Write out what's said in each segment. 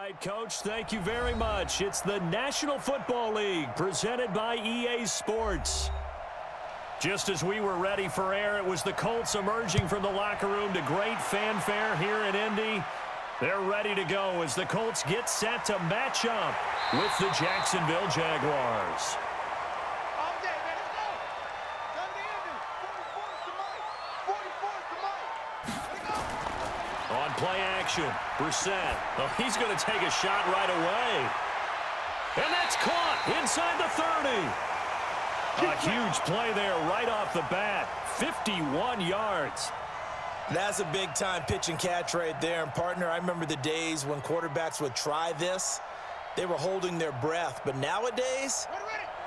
right, Coach, thank you very much. It's the National Football League presented by EA Sports. Just as we were ready for air, it was the Colts emerging from the locker room to great fanfare here in Indy. They're ready to go as the Colts get set to match up with the Jacksonville Jaguars. On play action, Brissett. Oh, he's going to take a shot right away. And that's caught inside the 30. A huge play there right off the bat. 51 yards. That's a big-time pitch and catch right there. And, partner, I remember the days when quarterbacks would try this. They were holding their breath. But nowadays,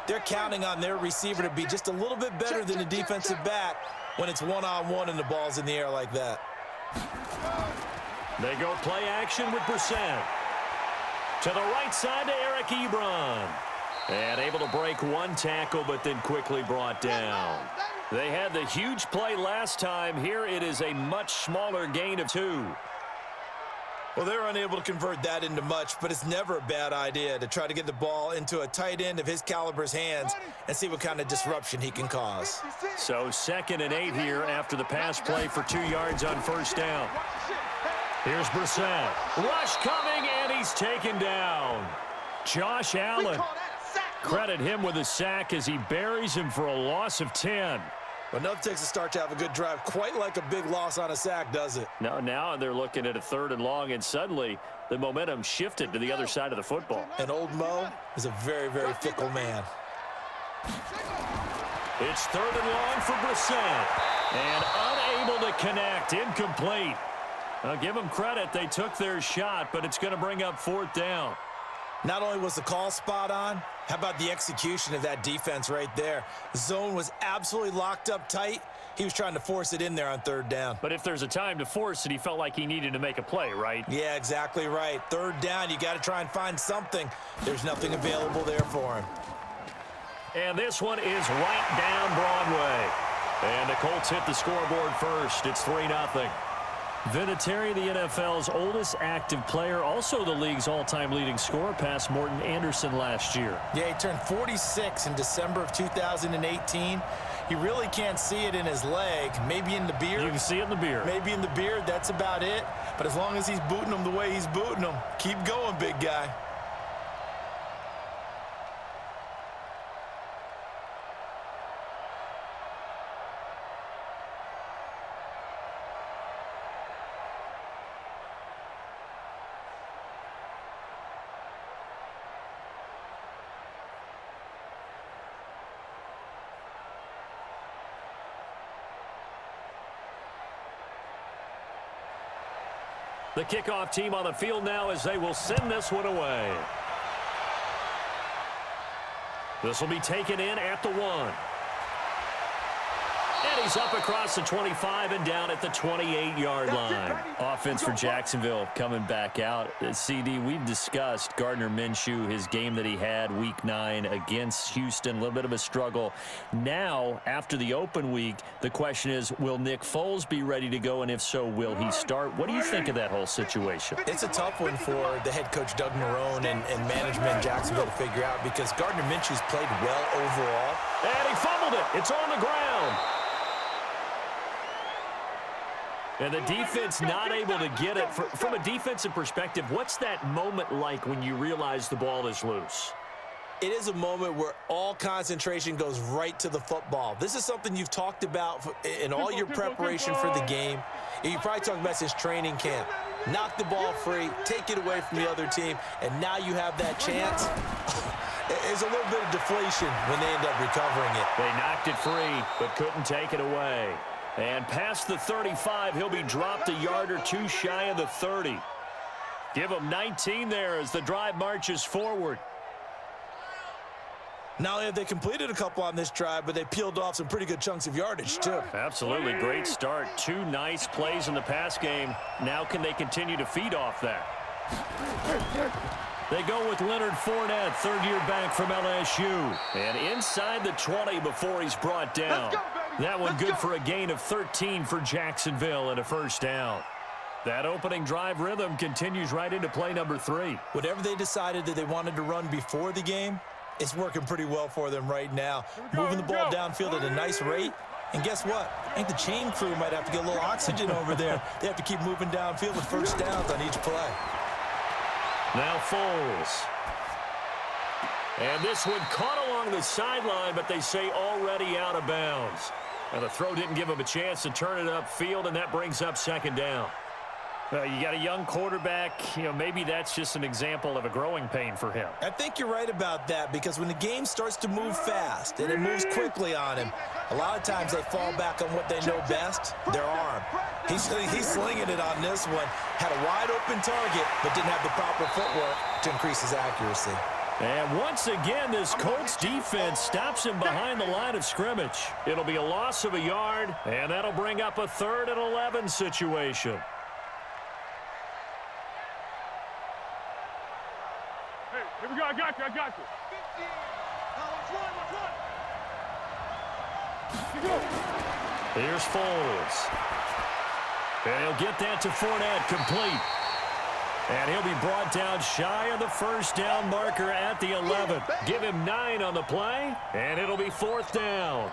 they're counting on their receiver to be just a little bit better than the defensive back when it's one-on-one and the ball's in the air like that. They go play action with Brissett. To the right side to Eric Ebron. And able to break one tackle, but then quickly brought down. They had the huge play last time. Here it is a much smaller gain of 2. Well, they're unable to convert that into much, but it's never a bad idea to try to get the ball into a tight end of his caliber's hands and see what kind of disruption he can cause. So 2nd and 8 here after the pass play for 2 yards on first down. Here's Brissett. Rush coming, and he's taken down. Josh Allen. Credit him with a sack as he buries him for a loss of 10. But enough takes a start to have a good drive. Quite like a big loss on a sack, does it? No, now they're looking at a 3rd and long, and suddenly the momentum shifted to the other side of the football. And old Mo is a very, very fickle man. It's 3rd and long for Brissett. And unable to connect. Incomplete. I'll give them credit. They took their shot, but it's going to bring up 4th down. Not only was the call spot on, how about the execution of that defense right there? The zone was absolutely locked up tight. He was trying to force it in there on 3rd down. But if there's a time to force it, he felt like he needed to make a play, right? Yeah, exactly right. 3rd down, you got to try and find something. There's nothing available there for him. And this one is right down Broadway. And the Colts hit the scoreboard first. It's 3-0. Vinatieri, the NFL's oldest active player, also the league's all-time leading scorer, past Morton Anderson last year. Yeah, he turned 46 in December of 2018. You really can't see it in his leg, maybe in the beard. You can see it in the beard. Maybe in the beard, that's about it. But as long as he's booting them the way he's booting them, keep going, big guy. The kickoff team on the field now as they will send this one away. This will be taken in at the 1. And he's up across the 25 and down at the 28-yard line. Offense for Jacksonville coming back out. CD, we've discussed Gardner Minshew, his game that he had week 9 against Houston, a little bit of a struggle. Now, after the open week, the question is, will Nick Foles be ready to go? And if so, will he start? What do you think of that whole situation? It's a tough one for the head coach, Doug Marrone, and management in Jacksonville to figure out because Gardner Minshew's played well overall. And he fumbled it. It's on the ground. And the defense not able to get it. From a defensive perspective, what's that moment like when you realize the ball is loose? It is a moment where all concentration goes right to the football. This is something you've talked about in all your preparation for the game. You probably talked about since training camp. Knock the ball free, take it away from the other team, and now you have that chance. There's a little bit of deflation when they end up recovering it. They knocked it free, but couldn't take it away. And past the 35, he'll be dropped a yard or 2 shy of the 30. Give him 19 there as the drive marches forward. Not only have they completed a couple on this drive, but they peeled off some pretty good chunks of yardage, too. Absolutely. Great start. 2 nice plays in the pass game. Now can they continue to feed off that? They go with Leonard Fournette, 3rd-year back from LSU. And inside the 20 before he's brought down. That one good for a gain of 13 for Jacksonville and a 1st down. That opening drive rhythm continues right into play number 3. Whatever they decided that they wanted to run before the game, it's working pretty well for them right now. Moving the ball downfield at a nice rate. And guess what? I think the chain crew might have to get a little oxygen over there. They have to keep moving downfield with first downs on each play. Now Foles. And this one caught along the sideline, but they say already out of bounds. And the throw didn't give him a chance to turn it upfield, and that brings up second down. You got a young quarterback. Maybe that's just an example of a growing pain for him. I think you're right about that, because when the game starts to move fast and it moves quickly on him, a lot of times they fall back on what they know best, their arm. He's slinging it on this one. Had a wide open target, but didn't have the proper footwork to increase his accuracy. And once again, this Colts defense stops him behind the line of scrimmage. It'll be a loss of a yard, and that'll bring up a 3rd and 11 situation. Here we go, I got you. Here's Foles. And he'll get that to Fournette, complete. And he'll be brought down shy of the first down marker at the 11. Give him 9 on the play, and it'll be 4th down.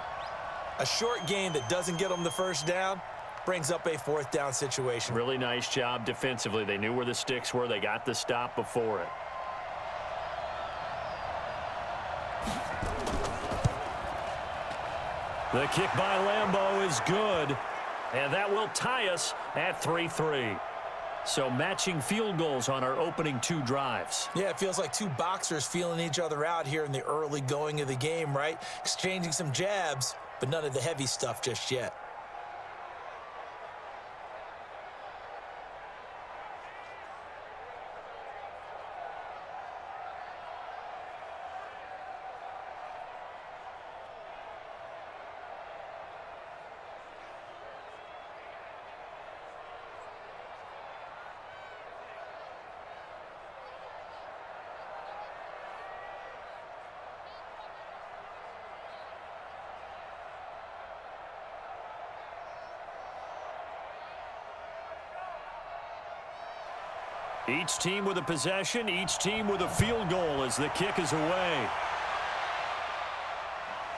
A short gain that doesn't get them the first down brings up a 4th down situation. Really nice job defensively. They knew where the sticks were. They got the stop before it. The kick by Lambeau is good, and that will tie us at 3-3. So matching field goals on our opening 2 drives. Yeah, it feels like 2 boxers feeling each other out here in the early going of the game, right? Exchanging some jabs, but none of the heavy stuff just yet. Each team with a possession, each team with a field goal as the kick is away.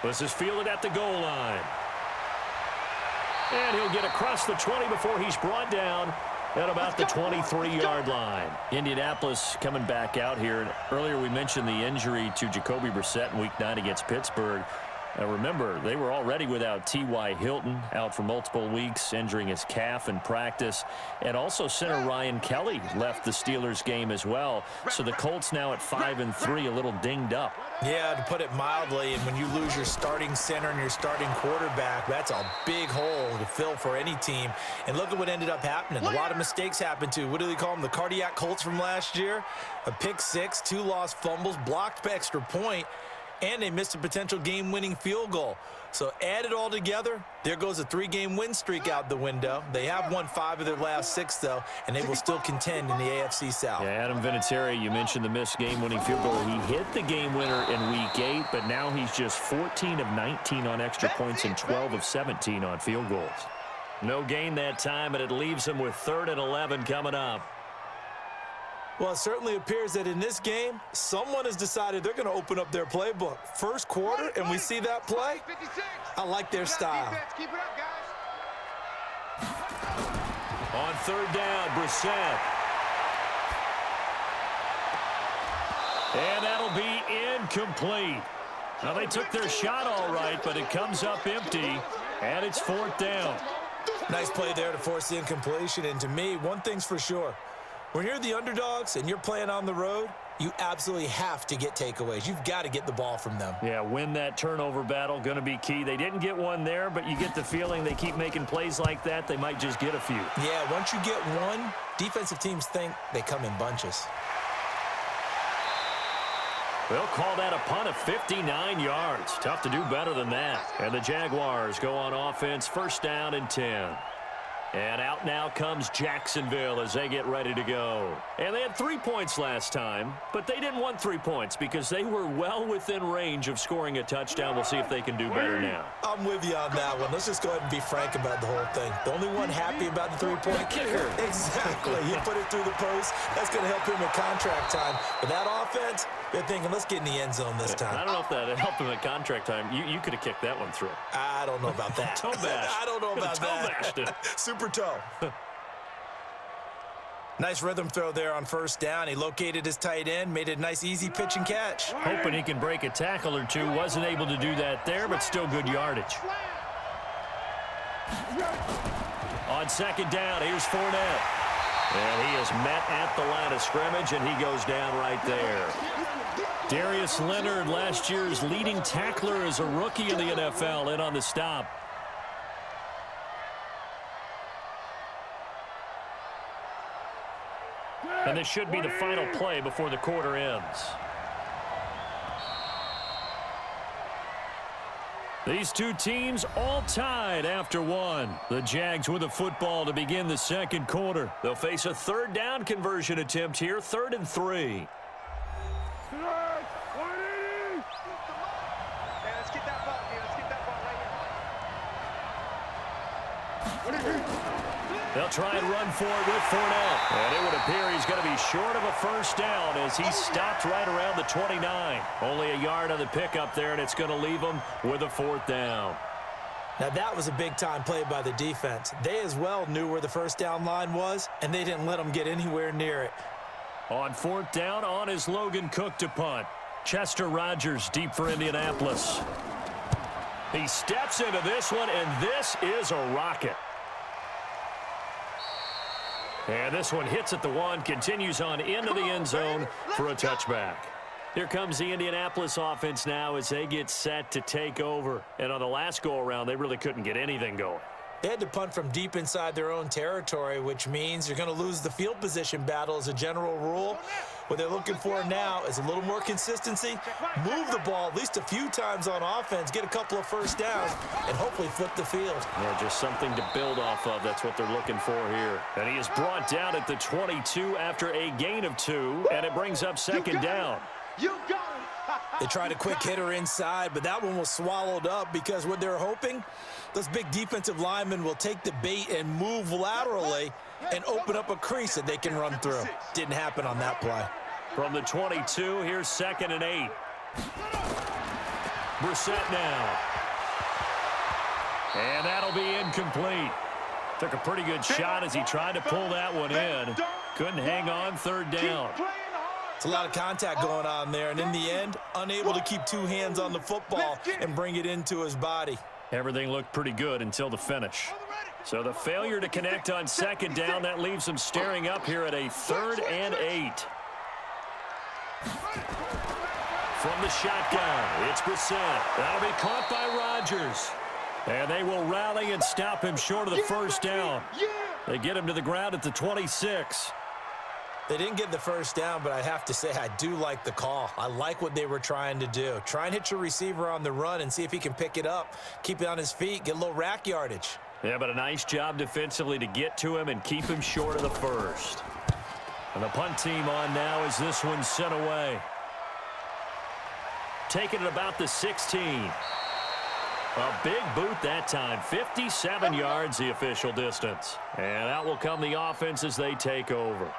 This is fielded at the goal line. And he'll get across the 20 before he's brought down at about the 23-yard line. Indianapolis coming back out here. And earlier we mentioned the injury to Jacoby Brissett in Week 9 against Pittsburgh. Remember, they were already without T.Y. Hilton, out for multiple weeks, injuring his calf in practice. And also center Ryan Kelly left the Steelers game as well. So the Colts now at 5-3, a little dinged up. Yeah, to put it mildly, and when you lose your starting center and your starting quarterback, that's a big hole to fill for any team. And look at what ended up happening. A lot of mistakes happened too. What do they call them? The cardiac Colts from last year? A pick 6, 2 lost fumbles, blocked extra point, and they missed a potential game-winning field goal. So add it all together, there goes a 3-game win streak out the window. They have won 5 of their last 6, though, and they will still contend in the AFC South. Yeah, Adam Vinatieri, you mentioned the missed game-winning field goal. He hit the game winner in Week 8, but now he's just 14 of 19 on extra points and 12 of 17 on field goals. No gain that time, and it leaves him with 3rd and 11 coming up. Well, it certainly appears that in this game, someone has decided they're going to open up their playbook. First quarter, and we see that play. I like their style. Keep it up, guys. On 3rd down, Brissett. And that'll be incomplete. Now, they took their shot all right, but it comes up empty, and it's 4th down. Nice play there to force the incompletion. And to me, one thing's for sure. When you're the underdogs and you're playing on the road, you absolutely have to get takeaways. You've got to get the ball from them. Yeah, win that turnover battle, going to be key. They didn't get one there, but you get the feeling they keep making plays like that, they might just get a few. Yeah, once you get one, defensive teams think they come in bunches. They'll call that a punt of 59 yards. Tough to do better than that. And the Jaguars go on offense, 1st down and 10. And out now comes Jacksonville as they get ready to go. And they had 3 points last time, but they didn't want 3 points because they were well within range of scoring a touchdown. We'll see if they can do better now. I'm with you on that one. Let's just go ahead and be frank about the whole thing. The only one happy about the three-point kicker. Exactly. He put it through the post. That's going to help him in contract time. But that offense, they're thinking, let's get in the end zone this time. I don't know if that helped him at contract time. You could have kicked that one through. I don't know about that. Toe bash. I don't know about that. Toe bashed it. Super toe. Nice rhythm throw there on first down. He located his tight end, made it a nice, easy pitch and catch. Hoping he can break a tackle or two. Wasn't able to do that there, but still good yardage. On second down, here's Fournette. And he is met at the line of scrimmage, and he goes down right there. Darius Leonard, last year's leading tackler as a rookie in the NFL, in on the stop. And this should be the final play before the quarter ends. These two teams all tied after one. The Jags with the football to begin the second quarter. They'll face a third down conversion attempt here, 3rd and 3. Let's get that ball, man. Let's get that ball right here. They'll try and run for it with Fournette. And it would appear he's going to be short of a first down as he stopped right around the 29. Only a yard on the pickup there, and it's going to leave him with a 4th down. Now, that was a big-time play by the defense. They as well knew where the first down line was, and they didn't let him get anywhere near it. On 4th down, on is Logan Cook to punt. Chester Rogers deep for Indianapolis. He steps into this one, and this is a rocket. And this one hits at the 1, continues on into the end zone for a touchback. Here comes the Indianapolis offense now as they get set to take over. And on the last go-around, they really couldn't get anything going. They had to punt from deep inside their own territory, which means you're going to lose the field position battle as a general rule. What they're looking for now is a little more consistency, move the ball at least a few times on offense, get a couple of first downs, and hopefully flip the field. Yeah, just something to build off of. That's what they're looking for here. And he is brought down at the 22 after a gain of 2, and it brings up second down. You got it. They tried a quick hitter inside, but that one was swallowed up because what they're hoping, those big defensive linemen will take the bait and move laterally and open up a crease that they can run through. Didn't happen on that play. From the 22, here's 2nd and 8. Brissett now. And that'll be incomplete. Took a pretty good shot as he tried to pull that one in. Couldn't hang on, 3rd down. It's a lot of contact going on there, and in the end, unable to keep 2 hands on the football and bring it into his body. Everything looked pretty good until the finish. So the failure to connect on 2nd down, that leaves him staring up here at a 3rd and 8. From the shotgun, it's Brissett. That'll be caught by Rodgers. And they will rally and stop him short of the first down. They get him to the ground at the 26. They didn't get the first down, but I have to say I do like the call. I like what they were trying to do. Try and hit your receiver on the run and see if he can pick it up, keep it on his feet, get a little rack yardage. Yeah, but a nice job defensively to get to him and keep him short of the first. And the punt team on now as this one's sent away. Taking it about the 16. A big boot that time. 57 yards the official distance. And out will come the offense as they take over.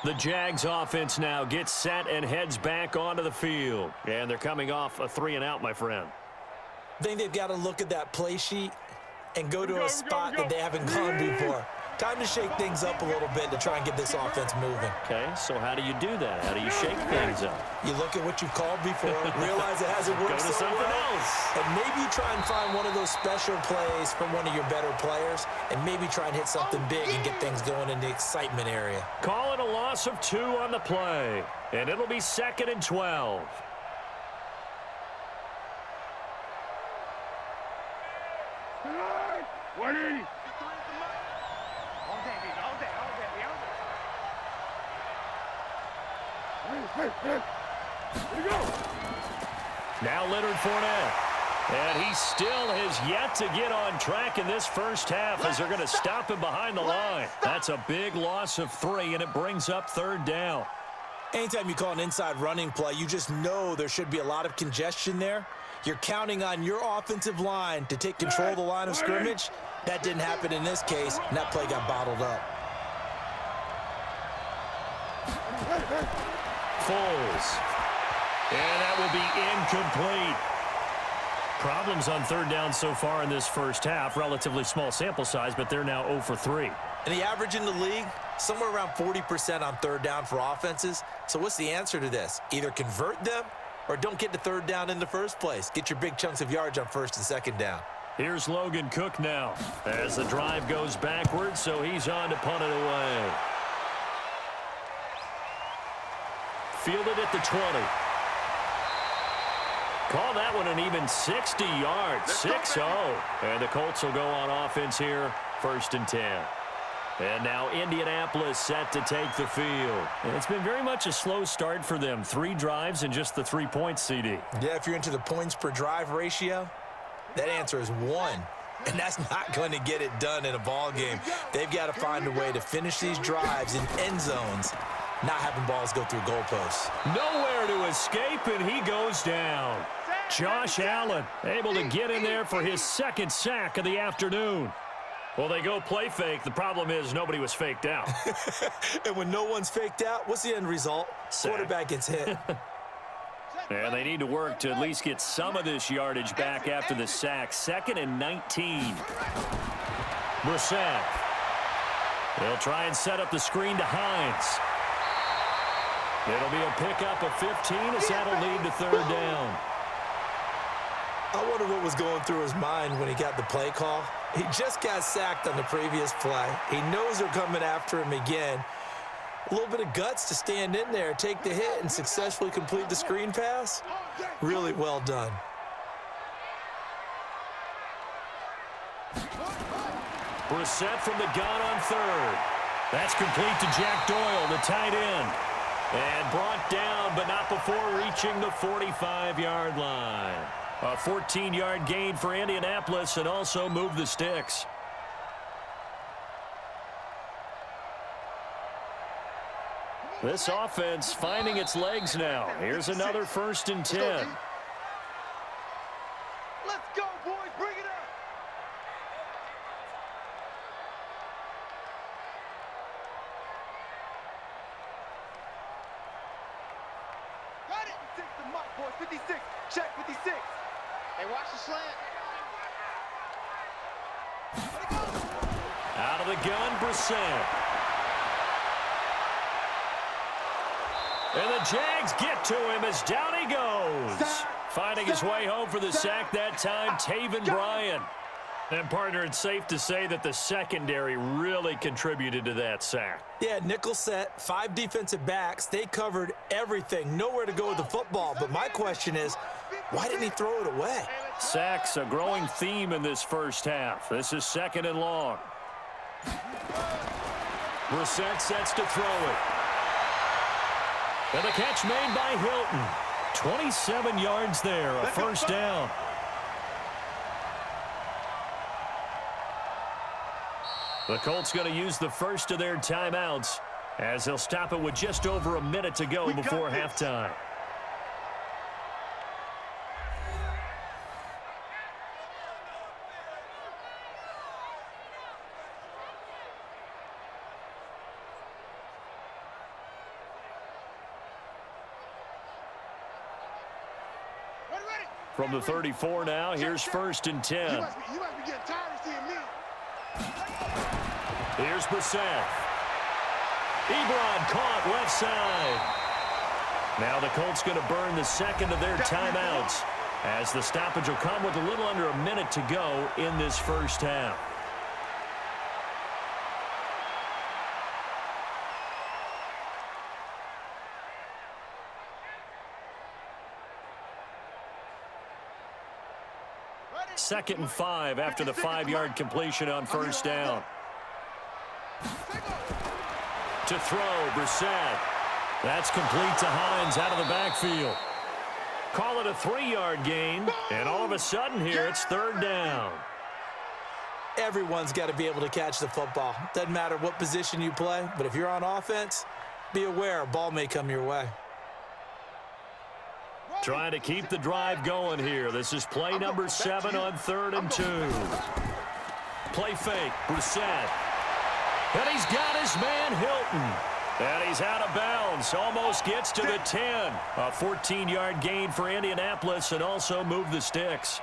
The Jags offense now gets set and heads back onto the field. And they're coming off a 3 and out, my friend. I think they've got to look at that play sheet and go to a spot that they haven't gone before. Time to shake things up a little bit to try and get this offense moving. Okay, so how do you do that? How do you shake things up? You look at what you've called before, realize it hasn't worked Go to so something well, else. and maybe try and find one of those special plays from one of your better players, and maybe try and hit something big and get things going in the excitement area. Call it a loss of 2 on the play, and it'll be 2nd and 12. What is it? Now Leonard Fournette. And he still has yet to get on track in this first half as they're going to stop him behind the line. That's a big loss of 3, and it brings up 3rd down. Anytime you call an inside running play, you just know there should be a lot of congestion there. You're counting on your offensive line to take control of the line of scrimmage. That didn't happen in this case, and that play got bottled up. Foles. And that will be incomplete. Problems on 3rd down so far in this first half. Relatively small sample size, but they're now 0 for 3. And the average in the league, somewhere around 40% on 3rd down for offenses. So what's the answer to this? Either convert them or don't get to 3rd down in the first place. Get your big chunks of yards on 1st and 2nd down. Here's Logan Cook now as the drive goes backwards, so he's on to punt it away. Fielded at the 20. Call that one an even 60 yards, 6-0. And the Colts will go on offense here, 1st and 10. And now Indianapolis set to take the field. It's been very much a slow start for them. 3 drives and just the 3 points, CD. Yeah, if you're into the points per drive ratio, that answer is 1. And that's not going to get it done in a ball game. They've got to find a way to finish these drives in end zones, not having balls go through goalposts. Nowhere to escape, and he goes down. Josh Allen able to get in there for his 2nd sack of the afternoon. Well, they go play fake. The problem is nobody was faked out. And when no one's faked out, what's the end result? Sack. Quarterback gets hit. And they need to work to at least get some of this yardage back after the sack. 2nd and 19. Brissett. They'll try and set up the screen to Hines. It'll be a pickup of 15 as that'll lead to 3rd down. I wonder what was going through his mind when he got the play call. He just got sacked on the previous play. He knows they're coming after him again. A little bit of guts to stand in there, take the hit, and successfully complete the screen pass. Really well done. Brissett from the gun on 3rd. That's complete to Jack Doyle, the tight end. And brought down, but not before reaching the 45-yard line. A 14-yard gain for Indianapolis and also move the sticks. This offense finding its legs now. Here's another 1st and 10. Let's go, boys. Bring it up. Got it. 56 to Mike, boys. 56. Check 56. Hey, watch the slant. Out of the gun, Brissett. And the Jags get to him as down he goes. Finding his way home for the sack that time, Taven Bryan. And, partner, it's safe to say that the secondary really contributed to that sack. Yeah, nickel set, 5 defensive backs. They covered everything. Nowhere to go with the football. But my question is, why didn't he throw it away? Sacks, a growing theme in this first half. This is 2nd and long. Brissett sets to throw it. And the catch made by Hilton. 27 yards there, a 1st down. The Colts going to use the first of their timeouts as they'll stop it with just over a minute to go before halftime. From the 34 now, here's 1st and 10. You must be getting tired of seeing me. Here's Brissett. Ebron caught left side. Now the Colts going to burn the 2nd of their timeouts as the stoppage will come with a little under a minute to go in this first half. Second and 5 after the 5-yard completion on 1st down. To throw, Brissett. That's complete to Hines out of the backfield. Call it a 3-yard gain, and all of a sudden here it's 3rd down. Everyone's got to be able to catch the football. Doesn't matter what position you play, but if you're on offense, be aware a ball may come your way. Trying to keep the drive going here. This is play number 7 on 3rd and 2. Play fake, Brissett. And he's got his man Hilton. And he's out of bounds. Almost gets to the 10. A 14-yard gain for Indianapolis and also moved the sticks.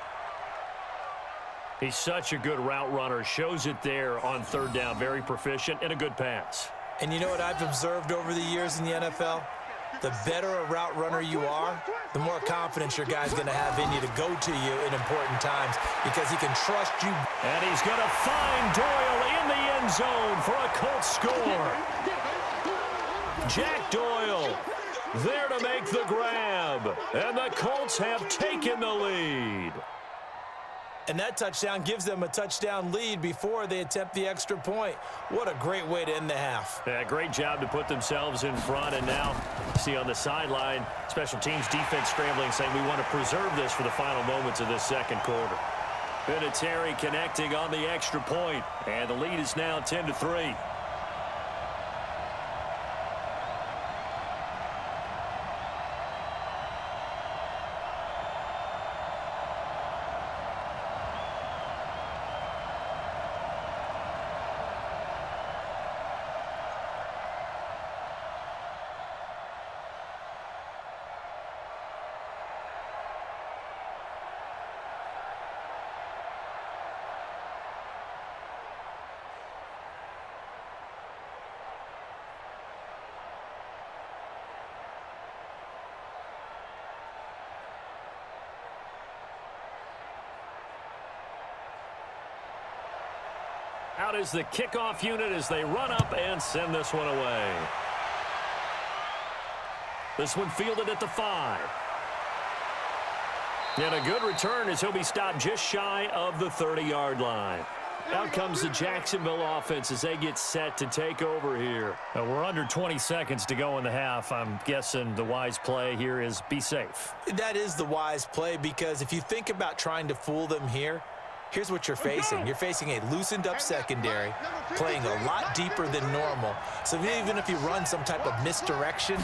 He's such a good route runner. Shows it there on 3rd down. Very proficient and a good pass. And you know what I've observed over the years in the NFL? The better a route runner you are, the more confidence your guy's going to have in you to go to you in important times because he can trust you. And he's going to find Doyle in the end zone for a Colts score. Jack Doyle there to make the grab. And the Colts have taken the lead. And that touchdown gives them a touchdown lead before they attempt the extra point. What a great way to end the half. Yeah, great job to put themselves in front. And now, see on the sideline, special teams defense scrambling, saying we want to preserve this for the final moments of this second quarter. Vinatieri connecting on the extra point. And the lead is now 10-3. Out is the kickoff unit as they run up and send this one away. This one fielded at the 5. And a good return as he'll be stopped just shy of the 30-yard line. Out comes the Jacksonville offense as they get set to take over here. We're under 20 seconds to go in the half. I'm guessing the wise play here is be safe. That is the wise play because if you think about trying to fool them here, here's what you're facing. You're facing a loosened-up secondary, playing a lot deeper than normal. So even if you run some type of misdirection,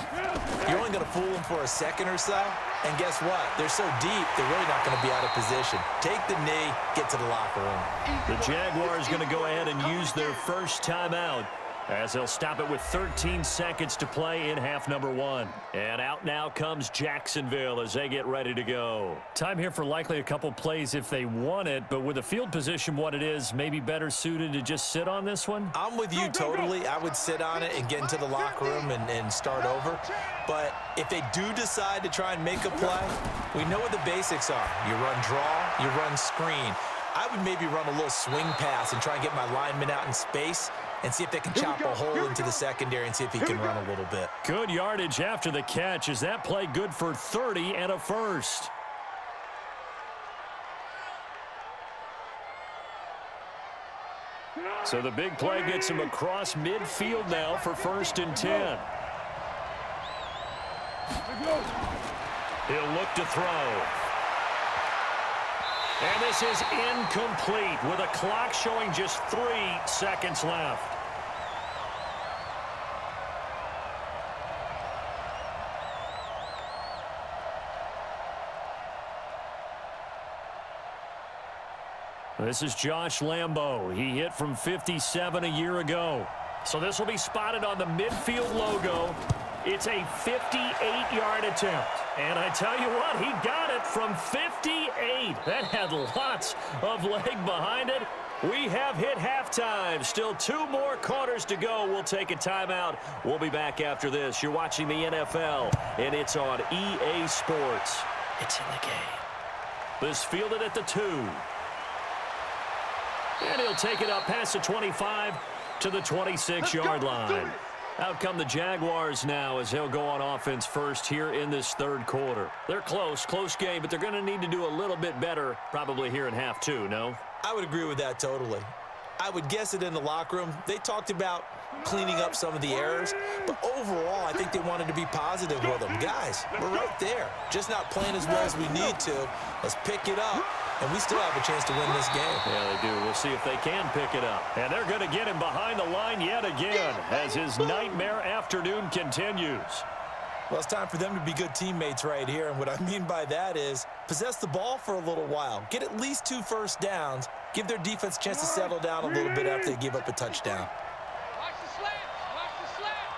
you're only going to fool them for a second or so. And guess what? They're so deep, they're really not going to be out of position. Take the knee, get to the locker room. The Jaguars going to go ahead and use their first timeout as they'll stop it with 13 seconds to play in half number 1. And out now comes Jacksonville as they get ready to go. Time here for likely a couple plays if they want it, but with the field position what it is, maybe better suited to just sit on this one? I'm with you totally. I would sit on it and get into the locker room and start over. But if they do decide to try and make a play, we know what the basics are. You run draw, you run screen. I would maybe run a little swing pass and try and get my lineman out in space and see if they can chop a hole into the secondary and see if he can run a little bit. Good yardage after the catch. Is that play good for 30 and a first? So the big play gets him across midfield now for 1st and 10. He'll look to throw. And this is incomplete with a clock showing just 3 seconds left. This is Josh Lambo. He hit from 57 a year ago. So this will be spotted on the midfield logo. It's a 58-yard attempt. And I tell you what, he got it from 58. That had lots of leg behind it. We have hit halftime. Still 2 more quarters to go. We'll take a timeout. We'll be back after this. You're watching the NFL, and it's on EA Sports. It's in the game. This fielded at the 2. And he'll take it up past the 25 to the 26-yard line. Out come the Jaguars now as they'll go on offense first here in this 3rd quarter. They're close game, but they're going to need to do a little bit better probably here in half 2, no? I would agree with that totally. I would guess it in the locker room. They talked about cleaning up some of the errors, but overall, I think they wanted to be positive with them. Guys, we're right there. Just not playing as well as we need to. Let's pick it up, and we still have a chance to win this game. Yeah, they do. We'll see if they can pick it up. And they're going to get him behind the line yet again as his nightmare afternoon continues. Well, it's time for them to be good teammates right here, and what I mean by that is possess the ball for a little while, get at least 2 first downs, give their defense a chance to settle down a little bit after they give up a touchdown. Watch the slants. Watch the slants.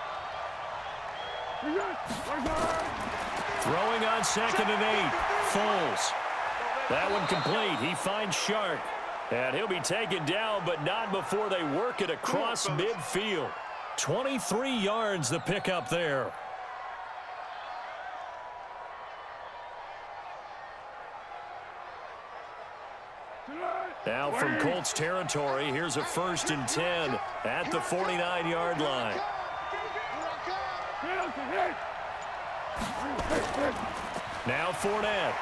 Throwing on 2nd and 8. Foles. That one complete. He finds Shark. And he'll be taken down, but not before they work it across midfield. 23 yards the pickup there. Now from Colts territory, here's a 1st and 10 at the 49-yard line. Now Fournette.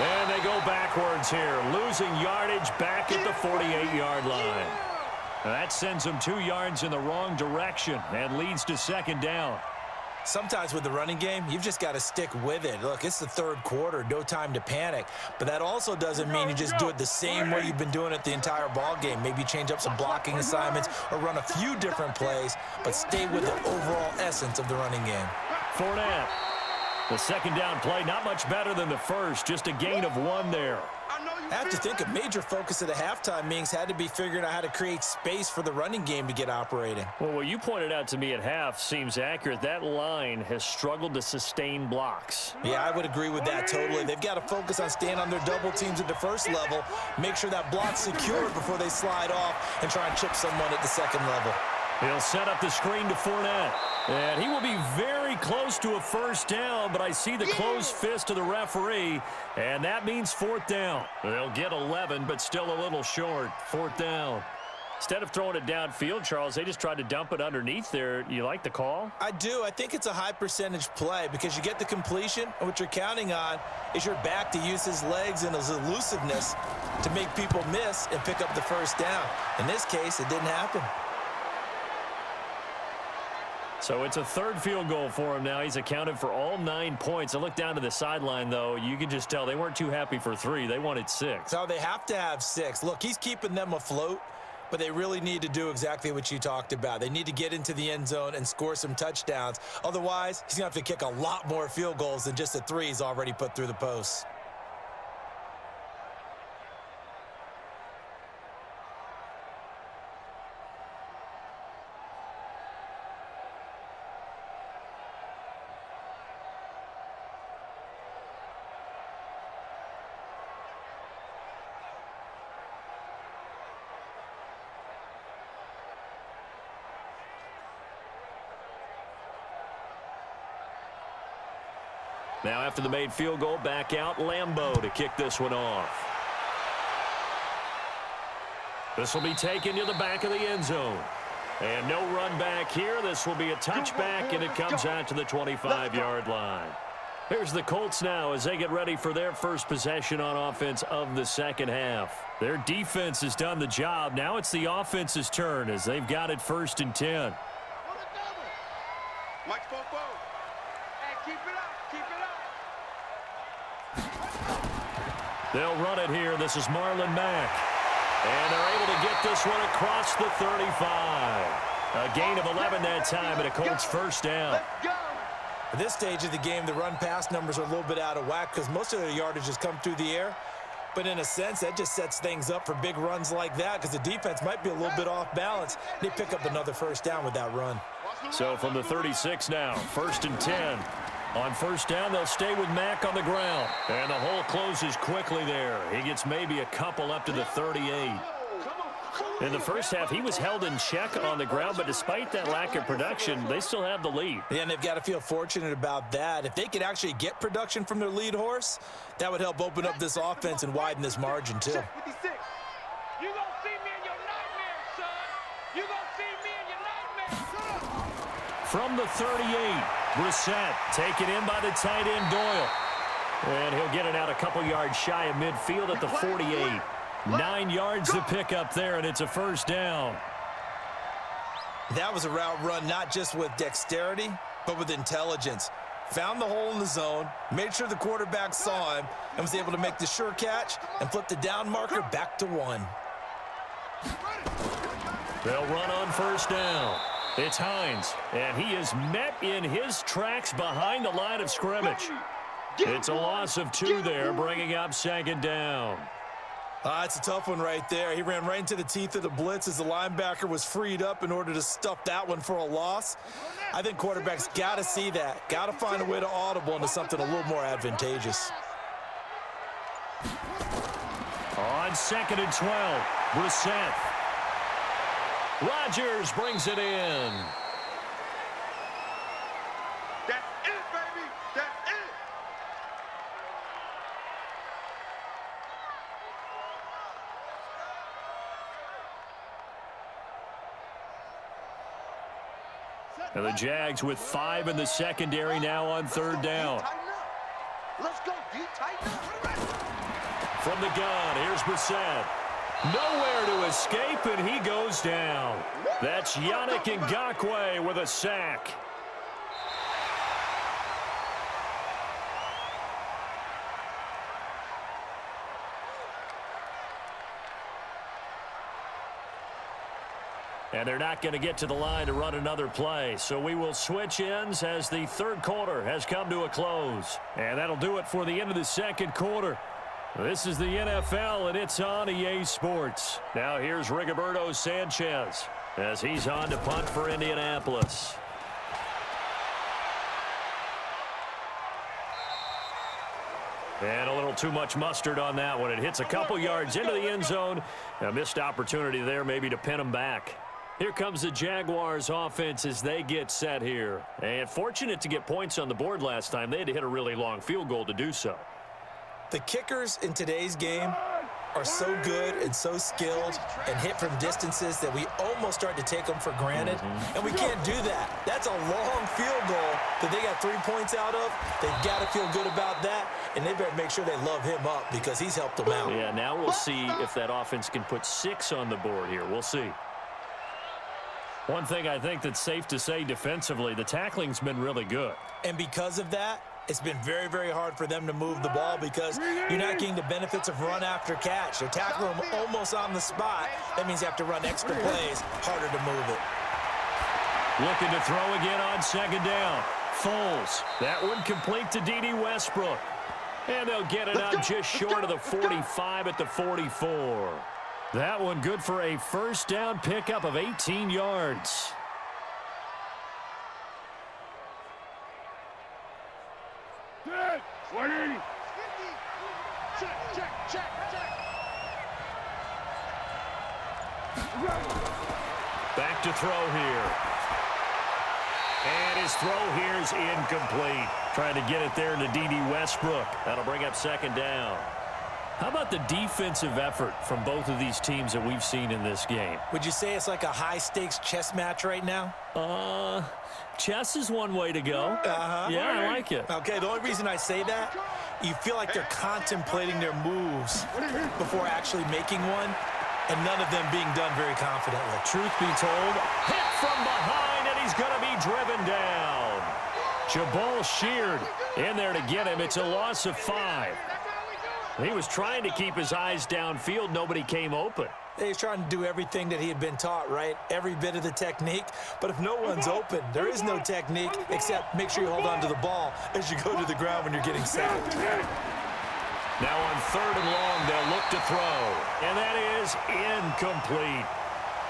And they go backwards here, losing yardage back at the 48-yard line. That sends them 2 yards in the wrong direction and leads to 2nd down. Sometimes with the running game, you've just got to stick with it. Look, it's the 3rd quarter, no time to panic. But that also doesn't mean you just do it the same way you've been doing it the entire ball game. Maybe change up some blocking assignments or run a few different plays, but stay with the overall essence of the running game. Fournette. The 2nd down play, not much better than the first, just a gain of 1 there. I have to think a major focus of the halftime meetings had to be figuring out how to create space for the running game to get operating. Well, what you pointed out to me at half seems accurate. That line has struggled to sustain blocks. Yeah, I would agree with that totally. They've got to focus on staying on their double teams at the first level, make sure that block's secured before they slide off and try and chip someone at the 2nd level. He'll set up the screen to Fournette. And he will be very close to a 1st down, but I see the closed fist of the referee, and that means 4th down. They'll get 11, but still a little short. 4th down. Instead of throwing it downfield, Charles, they just tried to dump it underneath there. You like the call? I do. I think it's a high percentage play because you get the completion, and what you're counting on is your back to use his legs and his elusiveness to make people miss and pick up the 1st down. In this case, it didn't happen. So it's a 3rd field goal for him now. He's accounted for all 9 points. I look down to the sideline, though. You can just tell they weren't too happy for 3. They wanted 6. So they have to have 6. Look, he's keeping them afloat, but they really need to do exactly what you talked about. They need to get into the end zone and score some touchdowns. Otherwise, he's going to have to kick a lot more field goals than just the 3 he's already put through the posts. Now after the made field goal, back out Lambeau to kick this one off. This will be taken to the back of the end zone. And no run back here. This will be a touchback, and it comes out to the 25-yard line. Here's the Colts now as they get ready for their first possession on offense of the 2nd half. Their defense has done the job. Now it's the offense's turn as they've got it 1st and 10. Mike Popo. Hey, keep it up. Keep it up. They'll run it here. This is Marlon Mack. And they're able to get this one across the 35. A gain of 11 that time and a Colts 1st down. Let's go. At this stage of the game, the run-pass numbers are a little bit out of whack because most of their yardage has come through the air. But in a sense, that just sets things up for big runs like that because the defense might be a little bit off balance. They pick up another 1st down with that run. So from the 36 now, 1st and 10. On 1st down, they'll stay with Mack on the ground. And the hole closes quickly there. He gets maybe a couple up to the 38. In the first half, he was held in check on the ground, but despite that lack of production, they still have the lead. Yeah, and they've got to feel fortunate about that. If they could actually get production from their lead horse, that would help open up this offense and widen this margin, too. Check 56. You gonna see me in your nightmares, son. You gonna see me in your nightmares. From the 38, Brissett taken in by the tight end Doyle. And he'll get it out a couple yards shy of midfield at the 48. 9 yards to pick up there, and it's a first down. That was a route run not just with dexterity, but with intelligence. Found the hole in the zone, made sure the quarterback saw him, and was able to make the sure catch and flip the down marker back to 1. They'll run on first down. It's Hines, and he is met in his tracks behind the line of scrimmage. It's a loss of 2 there, bringing up second down. It's a tough one right there. He ran right into the teeth of the blitz as the linebacker was freed up in order to stuff that one for a loss. I think quarterbacks got to see that, got to find a way to audible into something a little more advantageous. On 2nd and 12, Brissett. Rodgers brings it in. That's it, baby. That's it. And the Jags with 5 in the secondary now on third down. Let's go, D. Tighten up. From the gun, here's Brissett. Nowhere to escape, and he goes down. That's Yannick Ngakoue with a sack. And they're not going to get to the line to run another play. So we will switch ends as the third quarter has come to a close. And that'll do it for the end of the second quarter. This is the NFL, and it's on EA Sports. Now here's Rigoberto Sanchez as he's on to punt for Indianapolis. And a little too much mustard on that one. It hits a couple yards into the end zone. A missed opportunity there maybe to pin him back. Here comes the Jaguars offense as they get set here. And fortunate to get points on the board last time. They had to hit a really long field goal to do so. The kickers in today's game are so good and so skilled and hit from distances that we almost start to take them for granted. And we can't do that. That's a long field goal that they got 3 points out of. They've got to feel good about that, and they better make sure they love him up because he's helped them out. Yeah, now we'll see if that offense can put 6 on the board here. We'll see. One thing I think that's safe to say defensively, the tackling's been really good. And because of that, it's been very, very hard for them to move the ball because you're not getting the benefits of run after catch. They're tackling them almost on the spot. That means you have to run extra plays, harder to move it. Looking to throw again on second down. Foles. That one complete to D.D. Westbrook. And they'll get it up just short of the 45 at the 44. That one good for a first down pickup of 18 yards. Good. 20. Check, check, check, check. Back to throw here. And his throw here is incomplete. Trying to get it there to D.D. Westbrook. That'll bring up second down. How about the defensive effort from both of these teams that we've seen in this game? Would you say it's like a high-stakes chess match right now? Chess is one way to go. Yeah, I like it. Okay, the only reason I say that, you feel like they're contemplating their moves before actually making one, and none of them being done very confidently. Truth be told, hit from behind, and he's going to be driven down. Jabal Sheard in there to get him. It's a loss of 5. He was trying to keep his eyes downfield. Nobody came open. He's trying to do everything that he had been taught, right? Every bit of the technique. But if no one's open, there is no technique except make sure you hold on to the ball as you go to the ground when you're getting sacked. Now on third and long, they'll look to throw. And that is incomplete.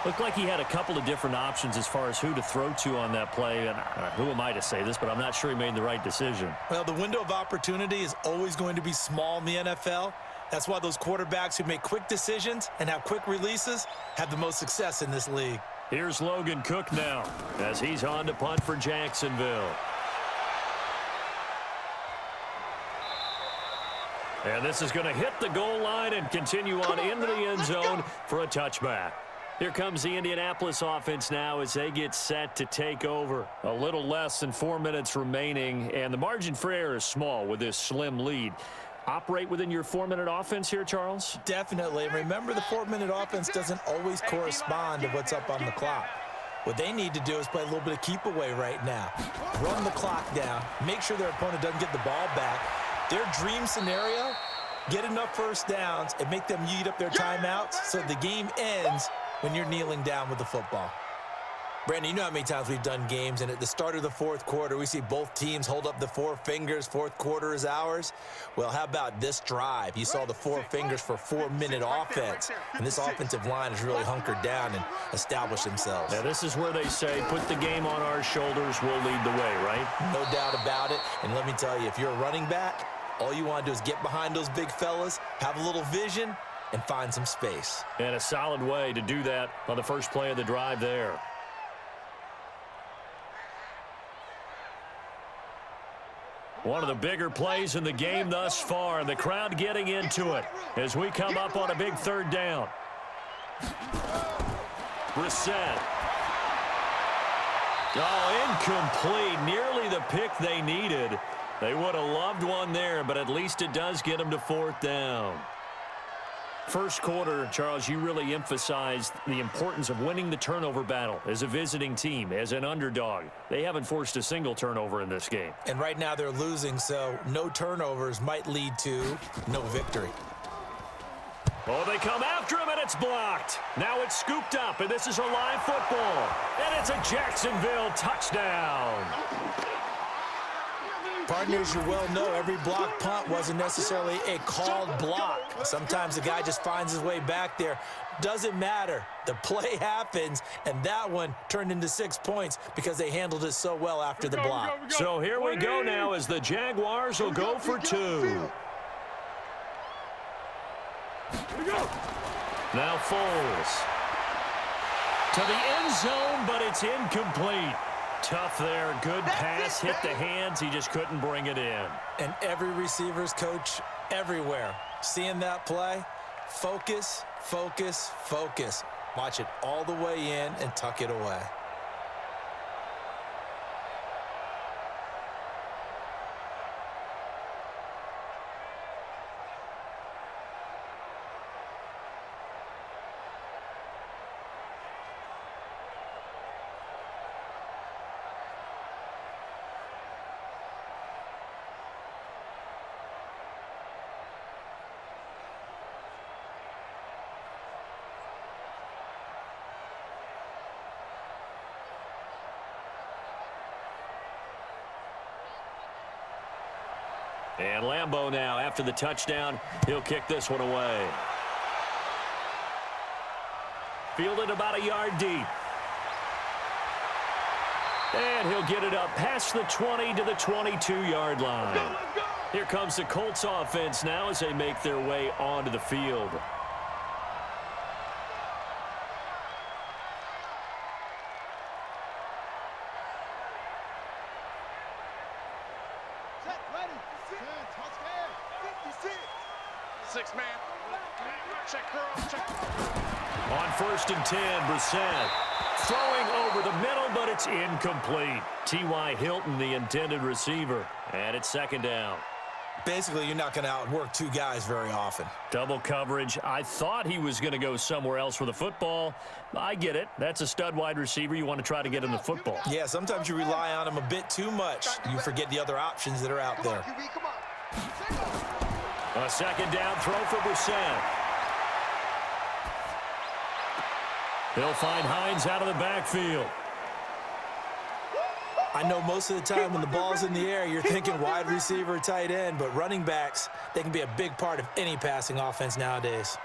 Looked like he had a couple of different options as far as who to throw to on that play. And who am I to say this, but I'm not sure he made the right decision. Well, the window of opportunity is always going to be small in the NFL. That's why those quarterbacks who make quick decisions and have quick releases have the most success in this league. Here's Logan Cook now as he's on to punt for Jacksonville. And this is going to hit the goal line and continue on into the end zone for a touchback. Here comes the Indianapolis offense now as they get set to take over. A little less than 4 minutes remaining, and the margin for error is small with this slim lead. operate within your 4-minute offense here, Charles? Definitely. Remember, the 4-minute offense doesn't always correspond to what's up on the clock. What they need to do is play a little bit of keep away right now. Run the clock down. Make sure their opponent doesn't get the ball back. Their dream scenario, get enough first downs and make them eat up their timeouts so the game ends when you're kneeling down with the football. Brandon, you know how many times we've done games, and at the start of the fourth quarter, we see both teams hold up the 4 fingers, fourth quarter is ours. Well, how about this drive? You saw the 4 fingers for 4-minute offense, and this offensive line has really hunkered down and established themselves. Now, this is where they say, put the game on our shoulders, we'll lead the way, right? No doubt about it, and let me tell you, if you're a running back, all you want to do is get behind those big fellas, have a little vision, and find some space. And a solid way to do that on the first play of the drive there. One of the bigger plays in the game thus far, and the crowd getting into it as we come up on a big 3rd down. Brissett. Oh, incomplete. Nearly the pick they needed. They would have loved one there, but at least it does get them to 4th down. First quarter, Charles, you really emphasized the importance of winning the turnover battle as a visiting team, as an underdog. They haven't forced a single turnover in this game. And right now they're losing, so no turnovers might lead to no victory. Oh, they come after him, and it's blocked. Now it's scooped up, and this is a live football. And it's a Jacksonville touchdown. Partners, you well know every block punt wasn't necessarily a called block. Sometimes the guy just finds his way back there. Doesn't matter. The play happens, and that one turned into 6 points because they handled it so well after the block. So here we go now as the Jaguars will go for 2. Now Foles. To the end zone, but it's incomplete. Tough there. Good pass. Hit the hands. He just couldn't bring it in. And every receiver's coach everywhere, seeing that play, focus, focus, focus. Watch it all the way in and tuck it away. And Lambeau now, after the touchdown, he'll kick this one away. Fielded about a yard deep. And he'll get it up past the 20 to the 22-yard line. Here comes the Colts offense now as they make their way onto the field. On 1st and 10, Brissett throwing over the middle, but it's incomplete. T.Y. Hilton, the intended receiver, and it's 2nd down. Basically, you're not going to outwork 2 guys very often. Double coverage. I thought he was going to go somewhere else with the football. I get it. That's a stud wide receiver. You want to try to get him the football. Yeah, sometimes you rely on him a bit too much. You forget the other options that are out there. A 2nd down throw for Brissett. He'll find Hines out of the backfield. I know most of the time when the ball's in the air, you're thinking wide receiver, tight end, but running backs, they can be a big part of any passing offense nowadays.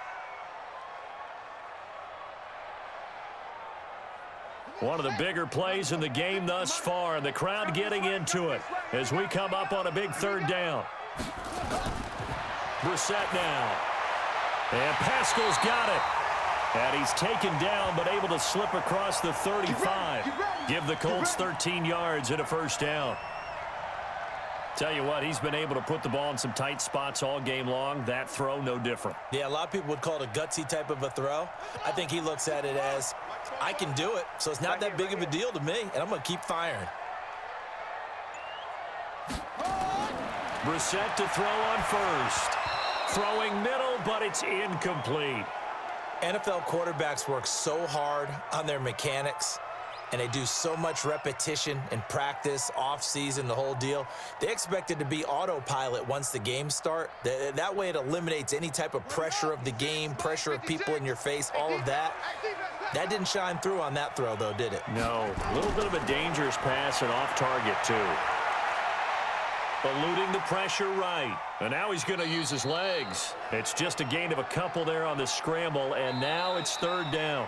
One of the bigger plays in the game thus far, and the crowd getting into it as we come up on a big 3rd down. Brissett now. And Pascal's got it. And he's taken down, but able to slip across the 35. Give the Colts 13 yards and a 1st down. Tell you what, he's been able to put the ball in some tight spots all game long. That throw, no different. Yeah, a lot of people would call it a gutsy type of a throw. I think he looks at it as, I can do it, so it's not that big of a deal to me, and I'm going to keep firing. Brissett to throw on first. Throwing middle, but it's incomplete. NFL quarterbacks work so hard on their mechanics, and they do so much repetition and practice, off-season, the whole deal. They expect it to be autopilot once the games start. That way it eliminates any type of pressure of the game, pressure of people in your face, all of that. That didn't shine through on that throw, though, did it? No. A little bit of a dangerous pass and off target, too. Eluding the pressure right. And now he's going to use his legs. It's just a gain of a couple there on the scramble, and now it's third down.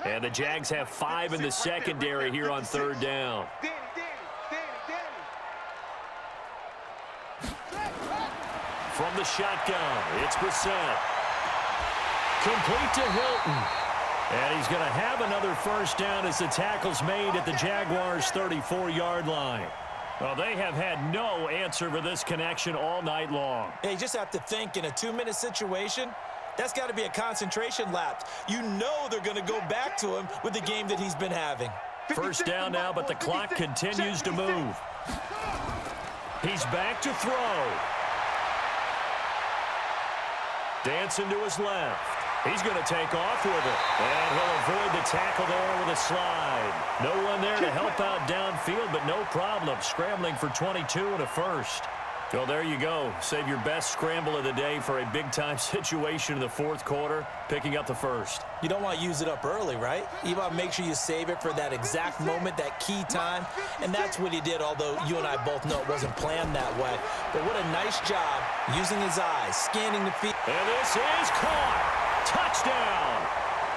And the Jags have 5 in the secondary here on third down. From the shotgun, it's Brissett. Complete to Hilton. And he's going to have another first down as the tackle's made at the Jaguars' 34-yard line. Well, they have had no answer for this connection all night long. Yeah, you just have to think in a 2-minute situation, that's got to be a concentration lapse. You know they're going to go back to him with the game that he's been having. First down now, but the clock continues to move. He's back to throw. Dancing to his left. He's going to take off with it. And he'll avoid the tackle there with a slide. No one there to help out downfield, but no problem. Scrambling for 22 and a first. Well, there you go. Save your best scramble of the day for a big-time situation in the fourth quarter, picking up the first. You don't want to use it up early, right? You want to make sure you save it for that exact moment, that key time. And that's what he did, although you and I both know it wasn't planned that way. But what a nice job using his eyes, scanning the field. And this is caught. Touchdown.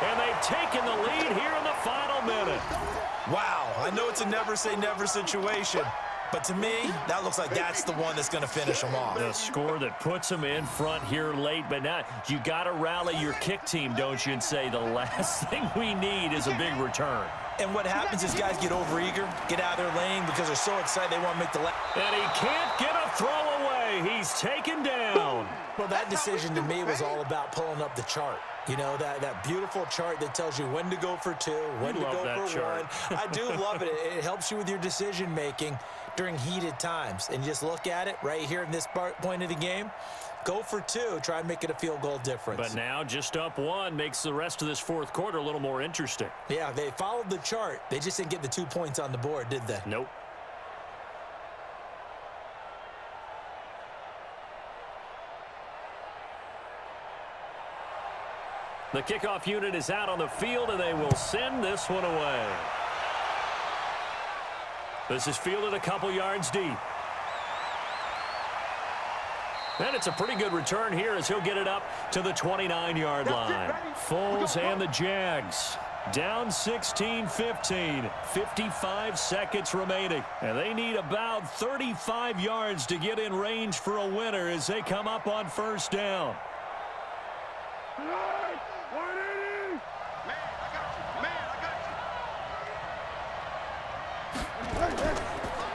And they've taken the lead here in the final minute. Wow, I know it's a never-say-never situation. But to me, that looks like that's the one that's going to finish them off. The score that puts them in front here late, but now you got to rally your kick team, don't you, and say the last thing we need is a big return. And what happens is guys get overeager, get out of their lane because they're so excited they want to make the last. And he can't get a throw away. He's taken down. Well, that decision to me was all about pulling up the chart. You know, that beautiful chart that tells you when to go for 2, when to go for 1. I do love it. It helps you with your decision-making during heated times. And just look at it right here in this point of the game. Go for 2. Try and make it a field goal difference. But now just up 1 makes the rest of this fourth quarter a little more interesting. Yeah, they followed the chart. They just didn't get the 2 points on the board, did they? Nope. The kickoff unit is out on the field, and they will send this one away. This is fielded a couple yards deep. And it's a pretty good return here as he'll get it up to the 29-yard line. Foles and the Jags down 16-15. 55 seconds remaining. And they need about 35 yards to get in range for a winner as they come up on first down.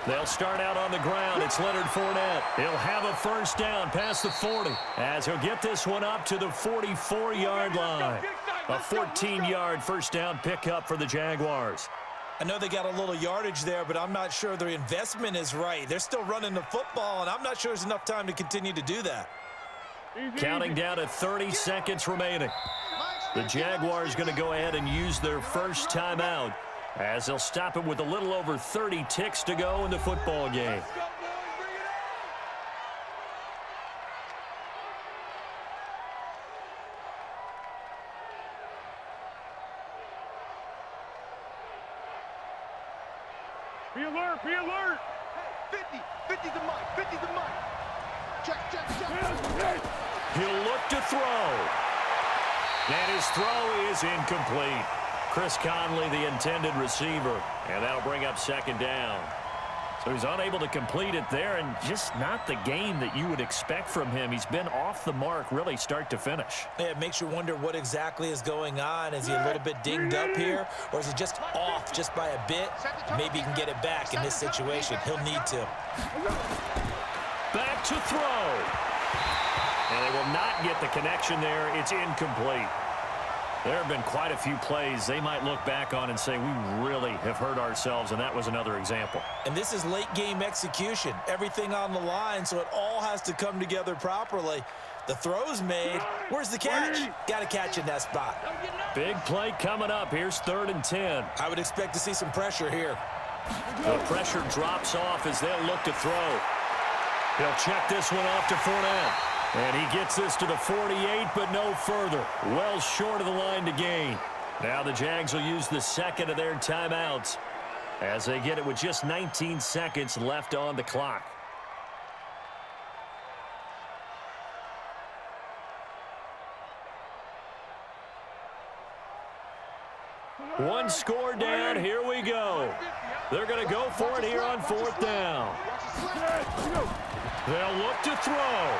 They'll start out on the ground. It's Leonard Fournette. He'll have a first down past the 40 as he'll get this one up to the 44-yard line. A 14-yard first down pickup for the Jaguars. I know they got a little yardage there, but I'm not sure their investment is right. They're still running the football, and I'm not sure there's enough time to continue to do that. Counting down to 30 seconds remaining. The Jaguars going to go ahead and use their first timeout as they'll stop it with a little over 30 ticks to go in the football game. Be alert, be alert. 50, 50's the mic, 50's the mic. Check, check, check. He'll look to throw. And his throw is incomplete. Chris Conley, the intended receiver, and that'll bring up second down. So he's unable to complete it there, and just not the game that you would expect from him. He's been off the mark really start to finish. Yeah, it makes you wonder what exactly is going on. Is he a little bit dinged up here, or is he just off just by a bit? Maybe he can get it back in this situation. He'll need to. Back to throw. And they will not get the connection there. It's incomplete. There have been quite a few plays they might look back on and say, we really have hurt ourselves, and that was another example. And this is late-game execution. Everything on the line, so it all has to come together properly. The throw's made. Where's the catch? Got to catch in that spot. Big play coming up. Here's 3rd and 10. I would expect to see some pressure here. The pressure drops off as they'll look to throw. He'll check this one off to Fournette. And he gets this to the 48, but no further. Well short of the line to gain. Now the Jags will use the second of their timeouts as they get it with just 19 seconds left on the clock. One score down. Here we go. They're going to go for it here on 4th down. They'll look to throw.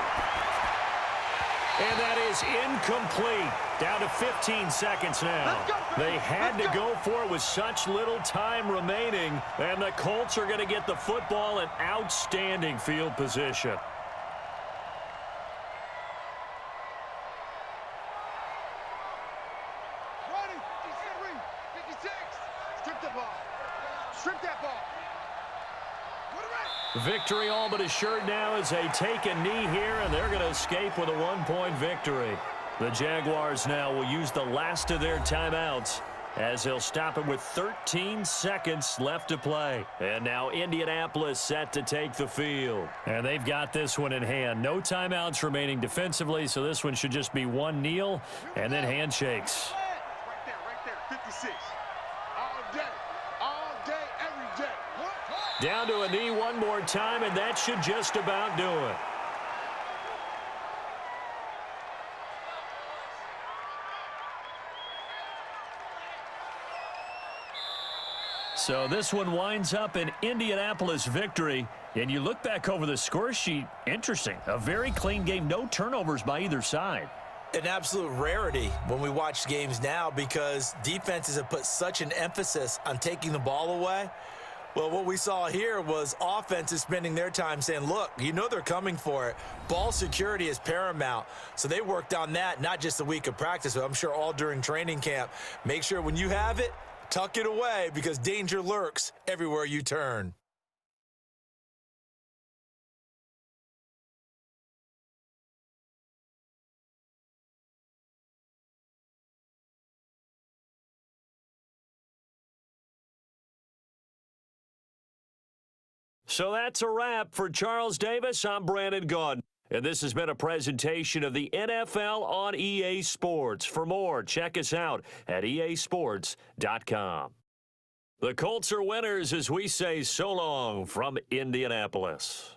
And that is incomplete. Down to 15 seconds now. They had to go for it with such little time remaining. And the Colts are going to get the football in outstanding field position. Victory all but assured now as they take a knee here, and they're going to escape with a 1-point victory. The Jaguars now will use the last of their timeouts as they'll stop it with 13 seconds left to play. And now Indianapolis set to take the field. And they've got this one in hand. No timeouts remaining defensively, so this one should just be one kneel and then handshakes. Right there, 56. All day, every day. Down to a knee one more time, and that should just about do it. So this one winds up an Indianapolis victory. And you look back over the score sheet, interesting. A very clean game, no turnovers by either side. An absolute rarity when we watch games now because defenses have put such an emphasis on taking the ball away. Well, what we saw here was offenses spending their time saying, look, you know they're coming for it. Ball security is paramount. So they worked on that, not just a week of practice, but I'm sure all during training camp. Make sure when you have it, tuck it away because danger lurks everywhere you turn. So that's a wrap for Charles Davis. I'm Brandon Gaudin. And this has been a presentation of the NFL on EA Sports. For more, check us out at easports.com. The Colts are winners as we say so long from Indianapolis.